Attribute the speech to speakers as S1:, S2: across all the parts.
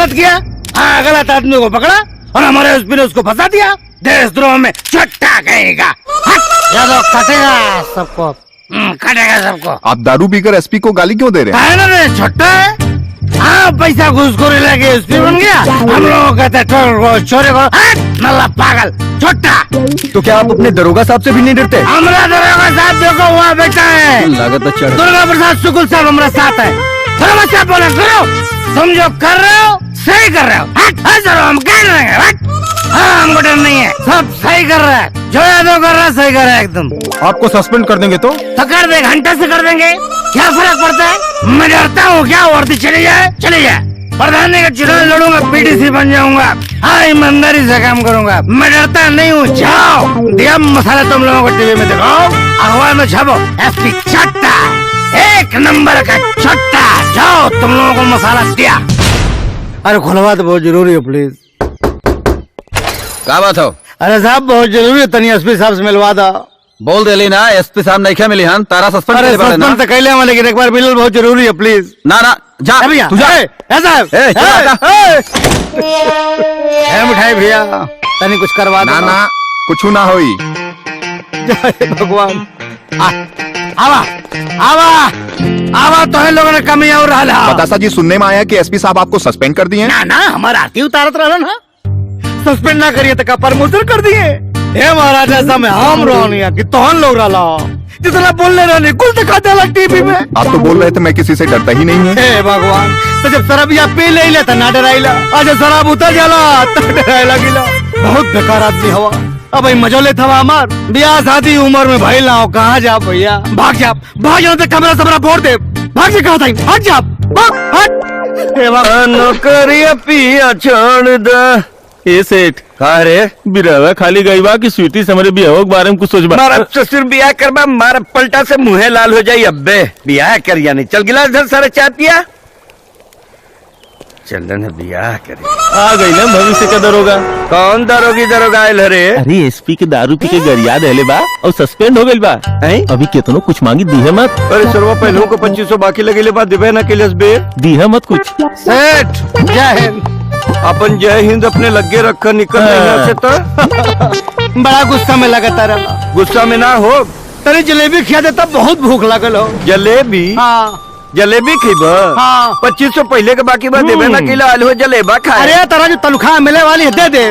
S1: गलत किया। हाँ, गलत आदमी को पकड़ा और हमारे एसपी ने उसको फंसा दिया। देशद्रोह में छट्टा कहेगा। चलो कटेगा सबको, कटेगा सबको।
S2: आप दारू पीकर एसपी को गाली क्यों दे रहे हैं?
S1: है ना, छट्टा है। हाँ, पैसा घूसखोरी लेके एसपी बन गया। हम लोग कहते हैं चोरी करो, नल्ला पागल छोटा।
S2: तो क्या आप अपने दरोगा साहब से भी नहीं डरते?
S1: हमारा दरोगा साहब देखो वहाँ बैठा है,
S2: लागत
S1: दुर्गा प्रसाद शुक्ल साहब हमारा साथ है। क्या बोला करो, तुम जो कर रहे हो सही कर रहे हो। हम कह रहे हैं, हाँ, हमको डर नहीं है, सब सही कर रहा है। जो यादव कर रहा है सही कर रहा है एकदम।
S2: आपको सस्पेंड कर देंगे तो
S1: कर देंगे, घंटे से कर देंगे, क्या फर्क पड़ता है? मैं डरता हूँ क्या? वर्दी चली जाए, चली जाए। प्रधानी का चुनाव लड़ूंगा, पीडीसी बन जाऊंगा। हाँ, ईमानदारी से काम करूंगा, मैं डरता नहीं हूँ। जाओ, दिया मसाला तुम लोगों को टीवी में दिखाओ, अखबार में छापो, एसपी छट्टा, एक नंबर का छट्टा। जाओ, तुम लोगों को मसाला दिया। अरे खुलवा तो बहुत जरूरी है प्लीज।
S3: क्या बात हो?
S1: अरे साहब बहुत जरूरी है, तनी एसपी साहब से मिलवा दो।
S3: बोल दे ना, एसपी साहब नहीं क्या मिली हन, तारा सस्पेंड
S1: अरे सस्पेंड तो कैले, लेकिन एक बार मिलल बहुत जरूरी है प्लीज।
S3: ना ना जा
S1: भैया,
S3: तू जा। मिठाई
S1: भैया तनी कुछ करवा
S2: ना ना कुछ ना होई।
S1: जय भगवान। आवा आवा आवा, तो है लोगों ने कमी और रहा।
S2: बतासा जी, सुनने में आया कि एसपी साहब आपको सस्पेंड कर दिए।
S1: ना ना, हमारा आरती उतारत रहा ना, सस्पेंड ना करिए तो प्रमोशन कर दिए। हे महाराज, ऐसा में हम रोनिया कि तोहन लोग रहा जितना बोलने रहने कुछ दिखाते अलग टीवी में।
S2: आप तो बोल रहे थे मैं किसी से डरता ही नहीं हूँ।
S1: हे भगवान, तो जब शराबिया पी ले तो ना डराइला, आज शराब उतर जाला तो डराइला गिला। बहुत बेकार आदमी हवा। अब मजो ले था हमार ब्याह शादी उम्र में भाई लाओ, कहाँ जा भैया? भाग जा, भाग जाओ तो कमरा सबरा फोड़ दे। भाग से कहा था, हट जा, भाग।
S3: नौकरिया पिया छोड़ दे। ये सेठ कहा रे बिरवा खाली गई बा कि स्वीटी समरे बियाह के बारे में कुछ सोचबा?
S4: मारा ससुर बियाह करबा, मारा पलटा से मुँहे लाल हो जाये। अब्बे बियाह कर या नहीं, चल गिलास धर, सारा चाय पिया। चलन बियाह करे।
S3: आ गई ना भविष्य का दरोगा।
S4: कौन दरोगा आयल रे?
S3: अरे एसपी के दारू पी के गरिया दहले बा और सस्पेंड हो गई बा। अभी कितनो कुछ मांगी दी मत।
S4: अरे सरवा पहलों को 2500 बाकी लगे बा, दिबे ना के बे
S3: दी मत कुछ।
S1: सेठ जय हिंद।
S4: अपन जय हिंद अपने लगे रखा, निकल यहाँ से तो।
S1: बड़ा गुस्सा में लगा तारा।
S4: गुस्सा में ना हो,
S1: तेरी जलेबी खिया देता, बहुत भूख लगल हो।
S4: जलेबी?
S1: हाँ
S4: जलेबी खीबा?
S1: हाँ।
S4: 2500 पहले के बाकी बात देवे ना किला आलू जलेबा खा।
S1: अरे तारा जो तनख्वाह मिले वाली है दे दे।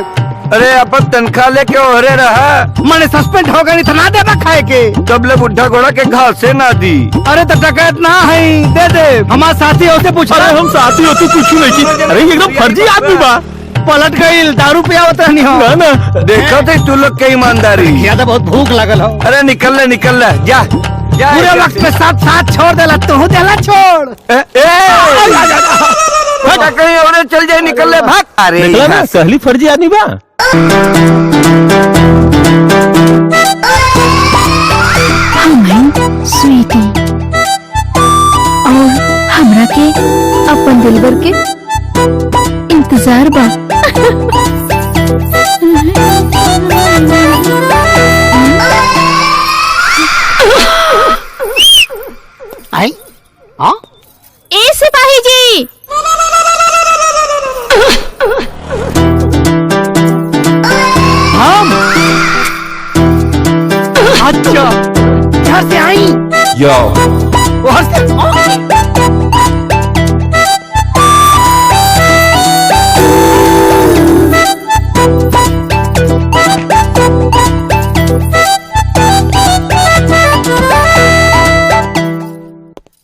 S4: अरे अपन तनख्वाह लेके ओहरे रहा,
S1: मैंने सस्पेंड हो गई तो ना देबा खाए के।
S4: तब ले बुढ़ा घोड़ा के घास से ना दी।
S1: अरे तो डकैत ना है, दे दे। हमारे साथी होते पूछ।
S3: अरे हम साथी होते कुछ नहीं की। अरे एकदम फर्जी आदमी बा।
S1: पलट गई, दारू पियावत नहीं हो
S3: ना।
S4: देखो थे तू लोग के ईमानदारी।
S1: तो बहुत भूख लगल हो।
S4: अरे निकल ले जा।
S1: पूरे वक्त पे साथ छोड़ देला, तू देला छोड़।
S4: कहीं और चल जाए, निकल ले, भाग। अरे
S3: सहली फर्जी आदमी बा।
S5: स्वीटी और हमरा के अपन दिलबर के इंतजार बा।
S1: आई हाँ
S5: ए सिपाही जी,
S1: हम अच्छा घर से आई।
S3: यो
S1: वहाँ से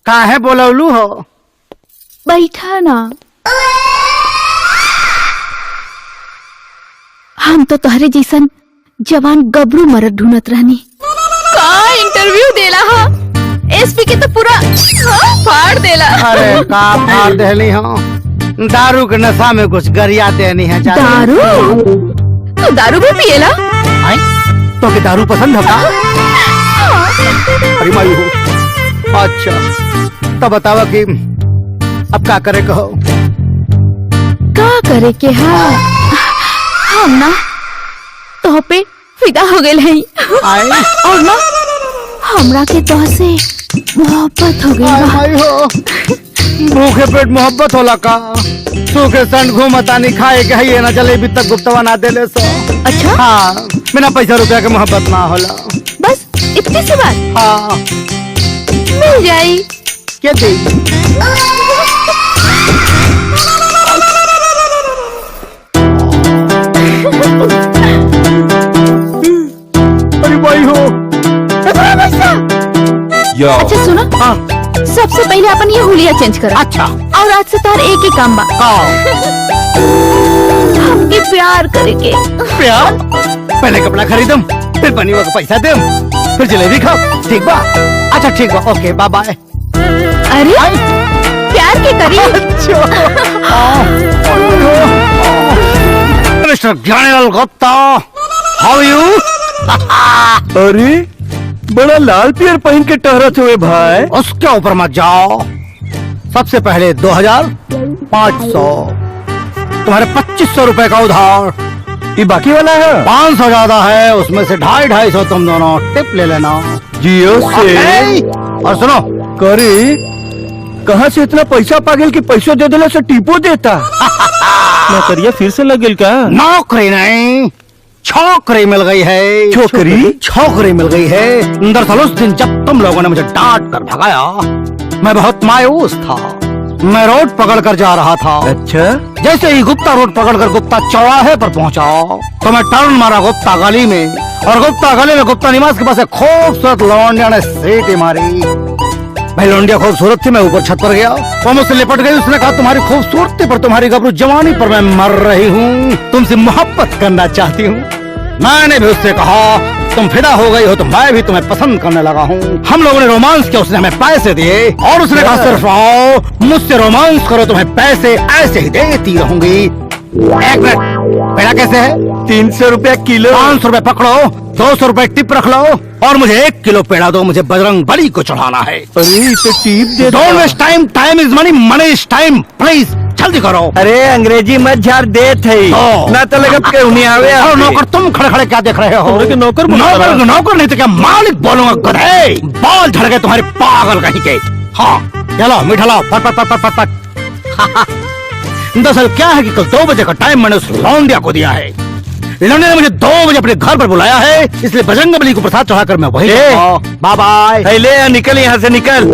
S1: काहे बोलौलू हो?
S5: बैठा ना। हम तो तोहरे जैसन जवान गबरू मरद ढूंढत रहनी। का इंटरव्यू देला हा? एसपी के तो पूरा फाड़ देला।
S1: अरे का फाड़ देली हो? दारू के नशा में कुछ गरिया देनी है।
S5: दारू? तो दारू भी पिएला?
S1: आई तो के दारू पसंद है का? अरे मायू हो। अच्छा तो बतावा कि अब क्या करे कहो?
S5: का करे के हाँ, हम ना तो पे फिदा हो गए हैं। और ना हमरा के तो से मोहब्बत हो गई।
S1: भूखे पेट मोहब्बत होला का, सूखे संड घूमतानी खाए के है ना जलेबी तक गुप्तवा ना देले सो।
S5: अच्छा
S1: हाँ, बिना पैसा रुपया के मोहब्बत ना होला।
S5: बस इतनी सी बात
S1: हाँ,
S5: मिल जाई।
S1: क्या दे? अरे भाई हो।
S5: अच्छा सुनो,
S1: हाँ,
S5: सबसे पहले अपन ये हुलिया चेंज करा।
S1: अच्छा।
S5: और आज से तार एक ही काम बा,
S1: हाँ,
S5: हमके प्यार करेके।
S1: प्यार? पहले कपड़ा खरीदम, फिर पनीर का पैसा देम, फिर जलेबी खाओ, ठीक बा? अच्छा ठीक बा, ओके बाय बाय।
S5: अरे प्यार के करी।
S1: Mister Gyanilal Gupta, how you?
S3: अरे बड़ा लाल पियर पहन के टहरत हुए भाई।
S1: उसके ऊपर मत जाओ। सबसे पहले 2500, तुम्हारे 2500 रुपए का उधार।
S3: ये बाकी वाला है?
S1: 500 ज्यादा है, उसमें से 250 तुम दोनों टिप ले लेना।
S3: जियो से।
S1: और सुनो,
S3: करे कहाँ से इतना पैसा पागल कि पैसों दे देला से टीपो देता। नौकरिया फिर से लग गई का?
S1: नौकरी नहीं, छोकरी मिल गई है।
S3: छोकरी?
S1: छोकरी मिल गई है। दरअसल उस दिन जब तुम लोगों ने मुझे डांट कर भगाया, मैं बहुत मायूस था। मैं रोड पकड़ कर जा रहा था।
S3: अच्छा,
S1: जैसे ही गुप्ता रोड पकड़कर गुप्ता चौराहे पर पहुंचा, तो मैं टर्न मारा गुप्ता गली में, और गुप्ता गली में गुप्ता निवास के पास एक खूबसूरत लौंडिया ने सीटी मारी। भाई लौंडिया खूबसूरत थी, मैं ऊपर छत पर गया, वो मुझसे लिपट गई। उसने कहा तुम्हारी खूबसूरती पर, तुम्हारी गबरू जवानी पर मैं मर रही हूँ, तुमसे मोहब्बत करना चाहती हूँ। मैंने भी उससे कहा तुम फिदा हो गई हो तो मैं भी तुम्हें पसंद करने लगा हूँ। हम लोगों ने रोमांस किया, उसने हमें पैसे दिए, और उसने कहा सिर्फ आओ मुझसे रोमांस करो, तुम्हें पैसे ऐसे ही देती रहूंगी। एक मिनट, पेड़ा कैसे है?
S3: 300 रुपया किलो।
S1: 500 रुपए पकड़ो, 200 रुपए टिप रख लो, और मुझे 1 किलो पेड़ा दो, मुझे बजरंग बली को चढ़ाना है।
S3: अरे तो टीप दे।
S1: Don't waste time, time is money, money is time, please जल्दी करो।
S3: अरे अंग्रेजी मत झाड़ देत है ना, तो लगा के उन्हें आवे।
S1: और नौकर तुम खड़े खड़े क्या देख रहे हो?
S3: नौकर
S1: नौकर नहीं तो क्या मालिक बोलूंगा, गधे। बाल झड़ गए तुम्हारे पागल कहीं के। हाँ चलो मीठा लाओ, फट फट फट फट फट। दरअसल क्या है कि कल 2 बजे का टाइम मैंने उस लौंडिया को दिया है। लौंडिया ने मुझे 2 बजे अपने घर पर बुलाया है, इसलिए बजरंग बली को प्रसाद चढ़ाकर मैं वही। Bye bye.
S3: ले निकल यहाँ से निकल।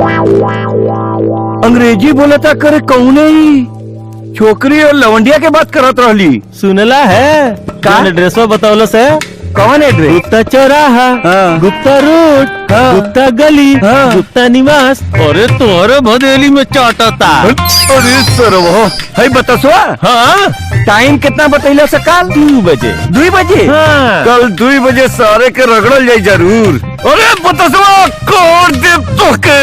S3: अंग्रेजी बोला था करे कौन ही छोकरी और लवंडिया के बात करत रहली। सुनला है का एड्रेस बतावल से? कौन एड्रेस? गुप्ता चौराहा, गुप्ता रोड, गुप्ता गली, गुप्ता निवास। अरे तोरे भदेली में चाटता। अरे सरवो है बतसवा। हाँ टाइम कितना बतैला सकाल? 2 बजे। 2 बजे? हाँ। कल 2 बजे सारे के रगड़ल जाई जरूर। अरे बतसवा कोर दे तोके।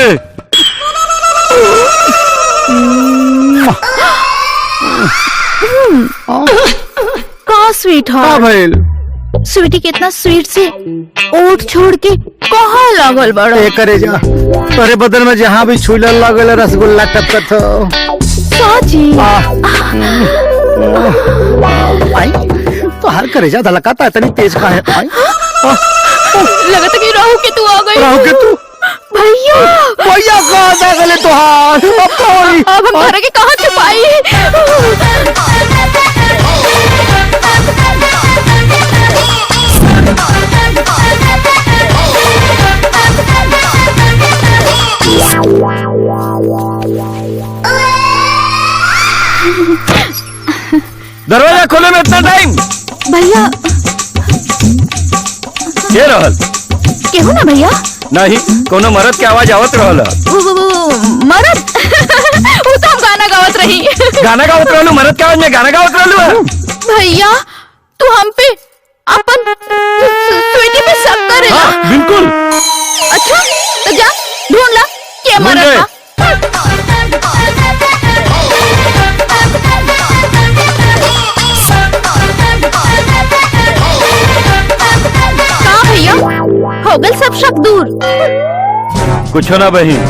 S5: का स्वीट हार्ट, स्वीटी कितना स्वीट से ओट छोड़ के कहाँ लागल बड़ा?
S1: करे जा तोरे बदन में जहाँ भी छुला लागल रसगुल्ला टपकत हो।
S5: साची
S1: आई तो हर करे जा धलकाता इतनी तेज का है।
S5: लगता कि राहु के तू आ गई।
S1: राहु के तू?
S5: भैया
S1: भैया कहाँ आ गए तुहार?
S5: अब हम घर के कहाँ छुपाई?
S3: दरवाजा खोले में इतना टाइम?
S5: भैया
S3: ये रहल
S5: केहू ना भैया?
S3: नहीं कोनो मर्द के आवाज आवत रहल।
S5: मरद? वो तो हम गाना गावत रही।
S3: गाना गावत रहलू? मर्द के आवाज में गाना गावत रहलू?
S5: भैया तू हम पे अपन स्वीटी पे शक करे ना?
S3: बिल्कुल।
S5: अच्छा तो जा ढूंढ ला क्या मरद था। भैया हो गल सब शक दूर।
S3: कुछ ना बहन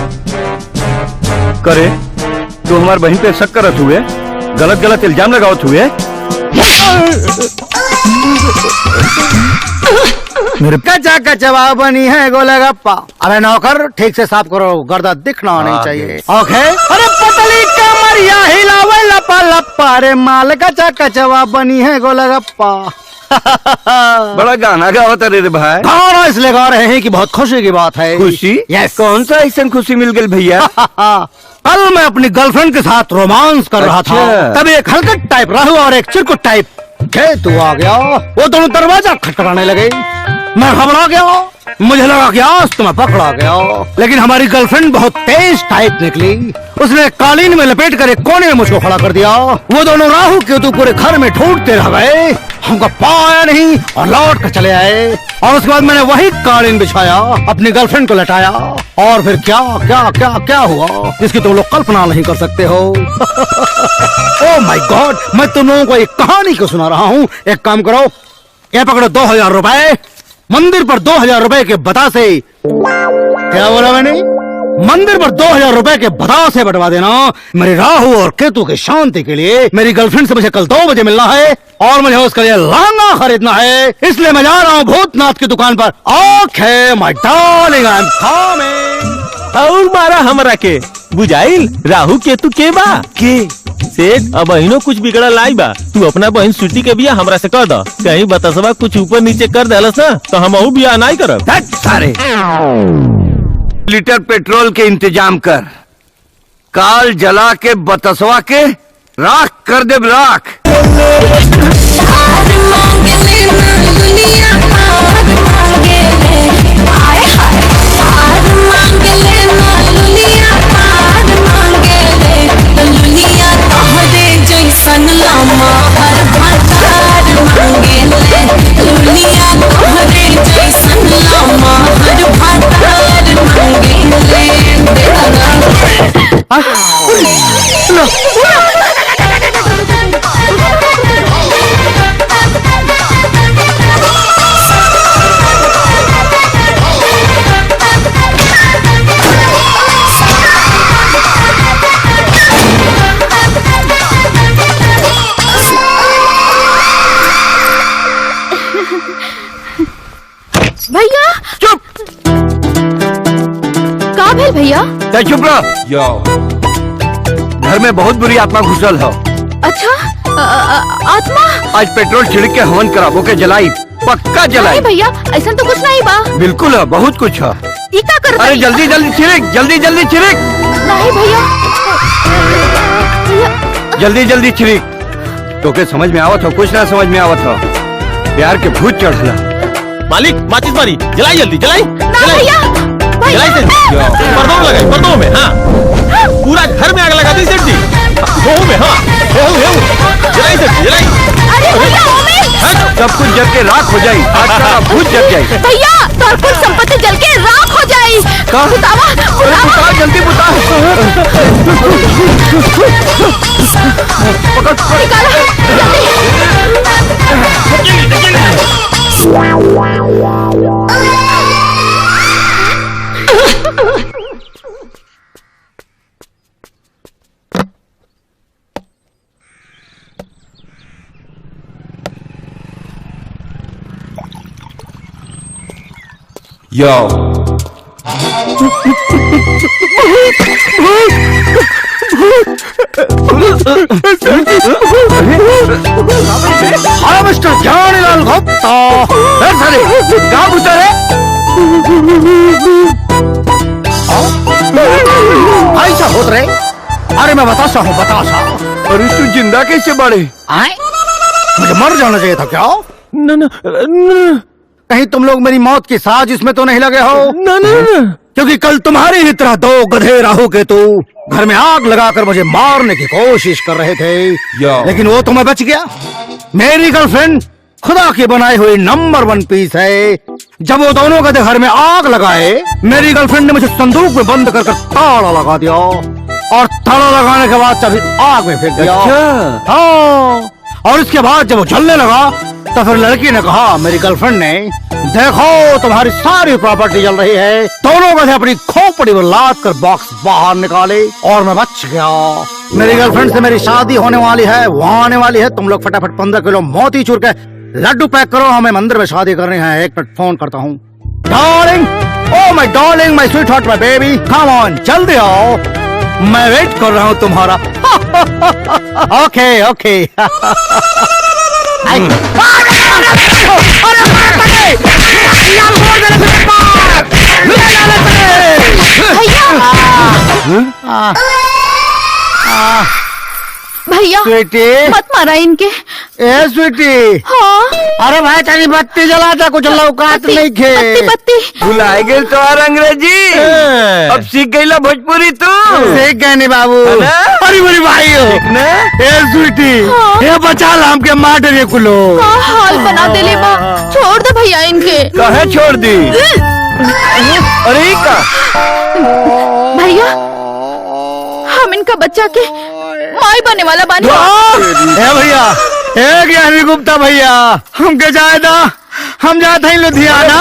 S3: करे, तू हमार बहन पे शक करत हुए, गलत गलत इल्जाम लगावत हुए।
S1: मेरे कच्चा कचवा बनी है गोलगप्पा। अरे नौकर ठीक से साफ करो, गर्दा दिखना नहीं चाहिए। ओके। अरे पतली कमरिया हिलावे लपा लपा, रे माल कच्चा कचवा बनी है गोलगप्पा।
S4: बड़ा गाना गावत रे भाई।
S1: गाना इसलिए गा रहे हैं कि बहुत खुशी की बात है।
S4: खुशी?
S1: यस।
S4: कौन सा ऐसा खुशी मिल गई भैया?
S1: कल मैं अपनी गर्लफ्रेंड के साथ रोमांस कर रहा था,
S4: अच्छा।
S1: तभी एक हलकट टाइप राहु और एक चिरकुट टाइप केतु आ गया। वो दोनों दरवाजा खटखटाने लगे। मैं घबरा गया, मुझे लगा कि आज तो मैं पकड़ा गया। लेकिन हमारी गर्लफ्रेंड बहुत तेज टाइप निकली। उसने कालीन में लपेट कर एक कोने में मुझको खड़ा कर दिया। वो दोनों राहु केतु पूरे घर में ढूंढते रह गए, हमको पाया नहीं और लौट कर चले आए। और उसके बाद मैंने वही कालीन बिछाया, अपनी गर्लफ्रेंड को लटाया, और फिर क्या क्या क्या क्या हुआ जिसकी तुम लोग कल्पना नहीं कर सकते हो। ओह माय गॉड, मैं तुम लोगों को एक कहानी को सुना रहा हूँ। एक काम करो, ये पकड़ो 2000 रुपए, मंदिर पर 2000 रुपए के बतासे। क्या बोला मैंने? मंदिर पर 2000 रुपए के बतासे बंटवा देना। मेरे राहु और केतु की शांति के लिए मेरी गर्लफ्रेंड से मुझे कल 2 बजे मिलना है, और मुझे उसके लिए लहंगा खरीदना है। इसलिए मैं जा रहा हूँ भूतनाथ की दुकान पर। ओके माय डार्लिंग, आई एम कमिंग।
S3: और मारा हमरा के बुझाइल राहु केतु के बा के सेठ। अब अहिनो कुछ बिगड़ा लाई बा। तू अपना बहन सुटी के बिया हमरा से कर द। कहीं बतासवा कुछ ऊपर नीचे कर देलस ना तो हम बिया नहीं करब।
S4: सारे लीटर पेट्रोल के इंतजाम कर, काल जला के बतसवा के राख कर दे राख।
S5: भैया
S4: चुप।
S5: का भेल भैया?
S4: चुप रहो। घर में बहुत बुरी आत्मा घुसल है।
S5: अच्छा आत्मा?
S4: आज पेट्रोल छिड़क के हवन कराबो के जलाई, पक्का जलाई।
S5: नहीं भैया, ऐसा तो कुछ नहीं बा।
S4: बिल्कुल है, बहुत कुछ है।
S5: ये क्या कर?
S4: अरे जल्दी जल्दी छिड़क, जल्दी जल्दी छिड़क।
S5: नहीं भैया,
S4: जल्दी जल्दी छिड़क। तो के समझ में आवत हो? कुछ ना समझ में आवत हो। प्यार के भूत चढ़ला।
S3: मालिक माचिस मारी, जलाई जल्दी जलाई
S5: भैया
S3: जलाई से पर्दों में लगाई, पर्दों में। हाँ पूरा घर में आग लगा दी सेठ जी। हो में हाँ जलाई से जलाई।
S5: अरे भैया
S4: सब कुछ जल के राख हो जाए, आज का भूत जल जाए।
S5: भैया तो कुल संपत्ति जल के राख हो जाए। बुतावा
S4: बुता, जल्दी बुता। पकड़
S5: निकालो
S1: मिस्टर जानीलाल गुप्ता,
S4: कहाँ घुसा रे?
S1: ऐसा होत रहे। अरे मैं बतासा हूँ, बतासा।
S4: अरे तू जिंदा कैसे बढ़े?
S1: आए? मुझे मर जाना चाहिए था क्या?
S3: न
S1: कहीं तुम लोग मेरी मौत की साजिश में तो नहीं लगे हो?
S3: न
S1: क्योंकि कल तुम्हारी ही तरह 2 गधे राहु केतु घर में आग लगाकर मुझे मारने की कोशिश कर रहे थे, लेकिन वो तो मैं बच गया। मेरी गर्लफ्रेंड खुदा की बनाई हुई नंबर 1 पीस है। जब वो दोनों गधे घर में आग लगाए, मेरी गर्लफ्रेंड ने मुझे संदूक में बंद कर ताला लगा दिया, और ताला लगाने के बाद चाबी आग में फेंक दिया। हाँ, और इसके बाद जब वो जलने लगा तो फिर लड़की ने कहा, मेरी गर्लफ्रेंड ने, देखो तुम्हारी सारी प्रॉपर्टी जल रही है। दोनों गधे अपनी खोपड़ी में लाद कर बॉक्स बाहर निकाले और मैं बच गया। मेरी गर्लफ्रेंड से मेरी शादी होने वाली है, वहाँ आने वाली है। तुम लोग फटाफट 15 किलो मोती चूर के लड्डू पैक करो, हमें मंदिर में शादी करनी है। 1 मिनट फोन करता हूँ। Darling, oh my darling, my sweet heart, my baby, come on, जल्दी आओ, मैं वेट कर रहा हूँ तुम्हारा। ओके ओके।
S5: भैया
S1: स्वीटी,
S5: मत मारा इनके।
S1: ए स्वीटी,
S5: हाँ
S1: अरे भाई तेरी बत्ती जला था, कुछ लौकात नहीं खे।
S5: पत्ती पत्ती।
S4: भुलाए गए तो अंग्रेजी, अब सीख गई ला भोजपुरी तू।
S1: सीख गए नहीं बाबू।
S4: है ना?
S1: अरे मेरी भाई हो। ए स्वीटी,
S5: हाँ?
S1: ये बचा ला हमके मार डरे कुलो।
S5: का हाल बना देले बा। छोड़ दे भैया इनके।
S4: कहे छोड़ दी? अरे ई का
S5: भैया हम इनका बच्चा के माई बने वाला बानी।
S1: ए भैया, ए ज्ञानी गुप्ता भैया, हमके जाए था, हम जाते हैं लुधियाना,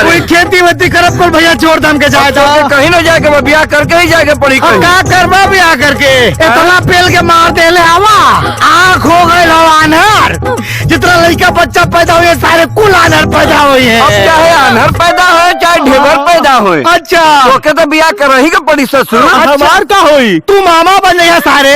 S1: कोई खेती वेती करब कर भैया, छोड़ दे हमके जाए था।
S4: कहीं ना जाके वो ब्याह करके ही जाके पड़ी
S1: अब क्या करबा ब्याह करके? इतना पेल के मार दे ले हवा, आँख हो गए अनहर। जितना लड़का बच्चा पैदा हुए सारे कुल अनहर पैदा हुए हैं।
S4: अब चाहे अनहर पैदा हो चाहे ढेबर पैदा हो,
S1: अच्छा
S4: तो के तो ब्याह कर ही के पड़ी ससुर।
S1: हमार का होई? तू मामा बन गया सारे।